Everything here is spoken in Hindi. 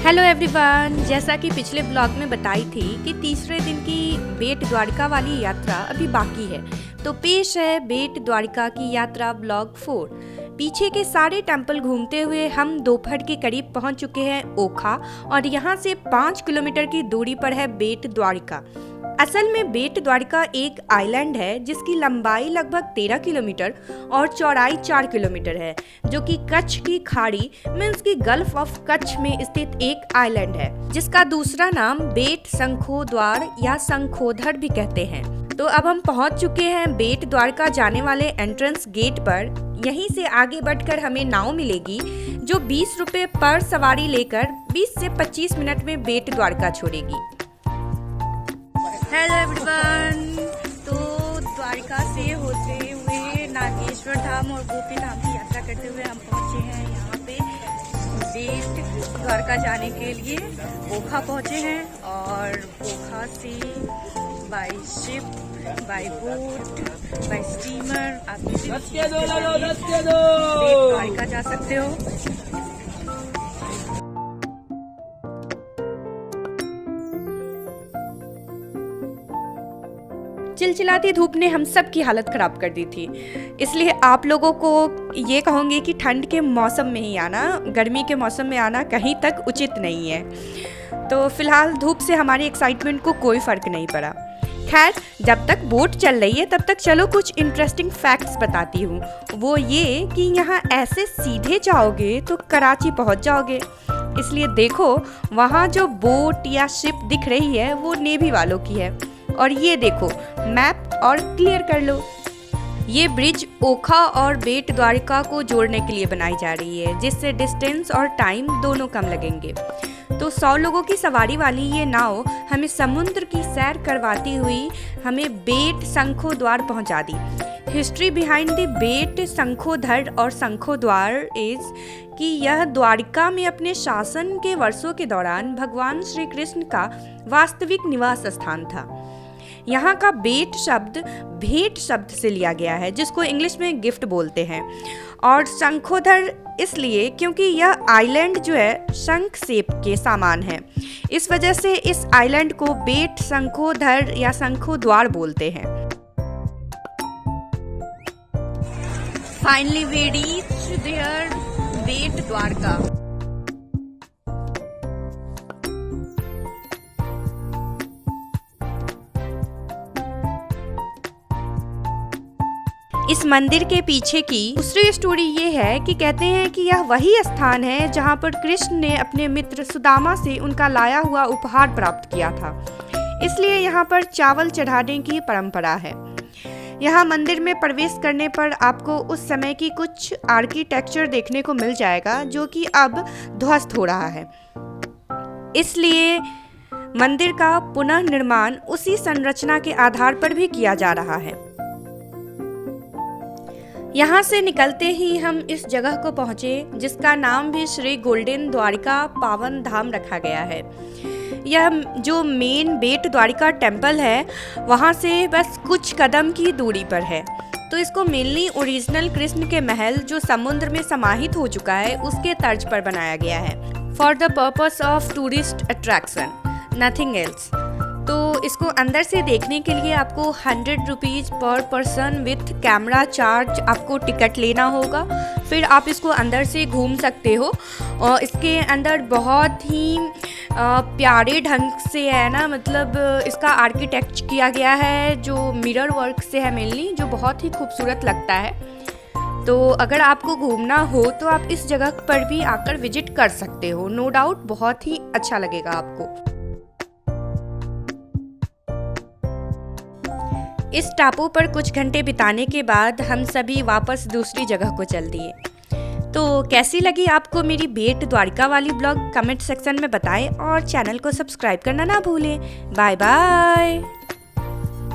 हेलो एवरीवन, जैसा कि पिछले ब्लॉग में बताई थी कि तीसरे दिन की बेट द्वारका वाली यात्रा अभी बाकी है। तो पेश है बेट द्वारका की यात्रा ब्लॉग 4। पीछे के सारे टेंपल घूमते हुए हम दोपहर के करीब पहुंच चुके हैं ओखा और यहाँ से 5 किलोमीटर की दूरी पर है बेट द्वारका। असल में बेट द्वारका एक आइलैंड है जिसकी लंबाई लगभग 13 किलोमीटर और चौड़ाई 4 किलोमीटर है, जो कि कच्छ की खाड़ी मीन्स की गल्फ ऑफ कच्छ में स्थित एक आइलैंड है, जिसका दूसरा नाम बेट शंखोद्वार या शंखोधर भी कहते हैं। तो अब हम पहुंच चुके हैं बेट द्वारका जाने वाले एंट्रेंस गेट पर। यहीं से आगे बढ़कर हमें नाव मिलेगी जो 20 रुपए पर सवारी लेकर 20 से 25 मिनट में बेट द्वारका छोड़ेगी। हेलो एवरीवन, तो द्वारका से होते हुए नागेश्वर धाम और गोपी धाम की यात्रा करते हुए हम पहुंचे हैं यहाँ पे बेट द्वारका जाने के लिए। ओखा पहुंचे हैं और ओखा से by ship, by boat, by steamer आप बेट द्वारका जा सकते हो। चिलचिलाती धूप ने हम सब की हालत खराब कर दी थी, इसलिए आप लोगों को ये कहूँगी कि ठंड के मौसम में ही आना, गर्मी के मौसम में आना कहीं तक उचित नहीं है। तो फिलहाल धूप से हमारी एक्साइटमेंट को कोई फ़र्क नहीं पड़ा। खैर, जब तक बोट चल रही है तब तक चलो कुछ इंटरेस्टिंग फैक्ट्स बताती हूँ। वो ये कि यहाँ ऐसे सीधे जाओगे तो कराची पहुँच जाओगे, इसलिए देखो वहाँ जो बोट या शिप दिख रही है वो नेवी वालों की है। और ये देखो मैप और क्लियर कर लो। ये ब्रिज ओखा और बेट द्वारका को जोड़ने के लिए बनाई जा रही है, जिससे डिस्टेंस और टाइम दोनों कम लगेंगे। तो 100 लोगों की सवारी वाली ये नाव हमें समुद्र की सैर करवाती हुई हमें बेट शंखोद्वार पहुंचा दी। हिस्ट्री बिहाइंड द बेट शंखोधर और शंखोद्वार इज कि यह द्वारिका में अपने शासन के वर्षों के दौरान भगवान श्री कृष्ण का वास्तविक निवास स्थान था। यहाँ का बेट शब्द भेंट शब्द से लिया गया है, जिसको इंग्लिश में गिफ्ट बोलते हैं, और शंखोधर इसलिए क्योंकि यह आइलैंड जो है शंख शेप के समान है। इस वजह से इस आइलैंड को बेट शंखोधर या शंखोद्वार बोलते हैं। फाइनली वी रीच देयर बेट द्वारका। इस मंदिर के पीछे की दूसरी स्टोरी ये है कि कहते हैं कि यह वही स्थान है जहाँ पर कृष्ण ने अपने मित्र सुदामा से उनका लाया हुआ उपहार प्राप्त किया था, इसलिए यहाँ पर चावल चढ़ाने की परंपरा है। यहाँ मंदिर में प्रवेश करने पर आपको उस समय की कुछ आर्किटेक्चर देखने को मिल जाएगा जो कि अब ध्वस्त हो रहा है, इसलिए मंदिर का पुनः निर्माण उसी संरचना के आधार पर भी किया जा रहा है। यहाँ से निकलते ही हम इस जगह को पहुँचे जिसका नाम भी श्री गोल्डन द्वारिका पावन धाम रखा गया है। यह जो मेन बेट द्वारिका टेम्पल है वहाँ से बस कुछ कदम की दूरी पर है। तो इसको मेनली ओरिजिनल कृष्ण के महल जो समुद्र में समाहित हो चुका है उसके तर्ज पर बनाया गया है, for the purpose of tourist attraction, nothing else. तो इसको अंदर से देखने के लिए आपको 100 रुपीज़ पर पर्सन विथ कैमरा चार्ज आपको टिकट लेना होगा। फिर आप इसको अंदर से घूम सकते हो और इसके अंदर बहुत ही प्यारे ढंग से है ना, मतलब इसका आर्किटेक्ट किया गया है जो मिरर वर्क से है मेनली, जो बहुत ही खूबसूरत लगता है। तो अगर आपको घूमना हो तो आप इस जगह पर भी आकर विजिट कर सकते हो, नो डाउट बहुत ही अच्छा लगेगा आपको। इस टापू पर कुछ घंटे बिताने के बाद हम सभी वापस दूसरी जगह को चल दिए। तो कैसी लगी आपको मेरी बेट द्वारका वाली ब्लॉग, कमेंट सेक्शन में बताएं और चैनल को सब्सक्राइब करना ना भूलें। Bye bye.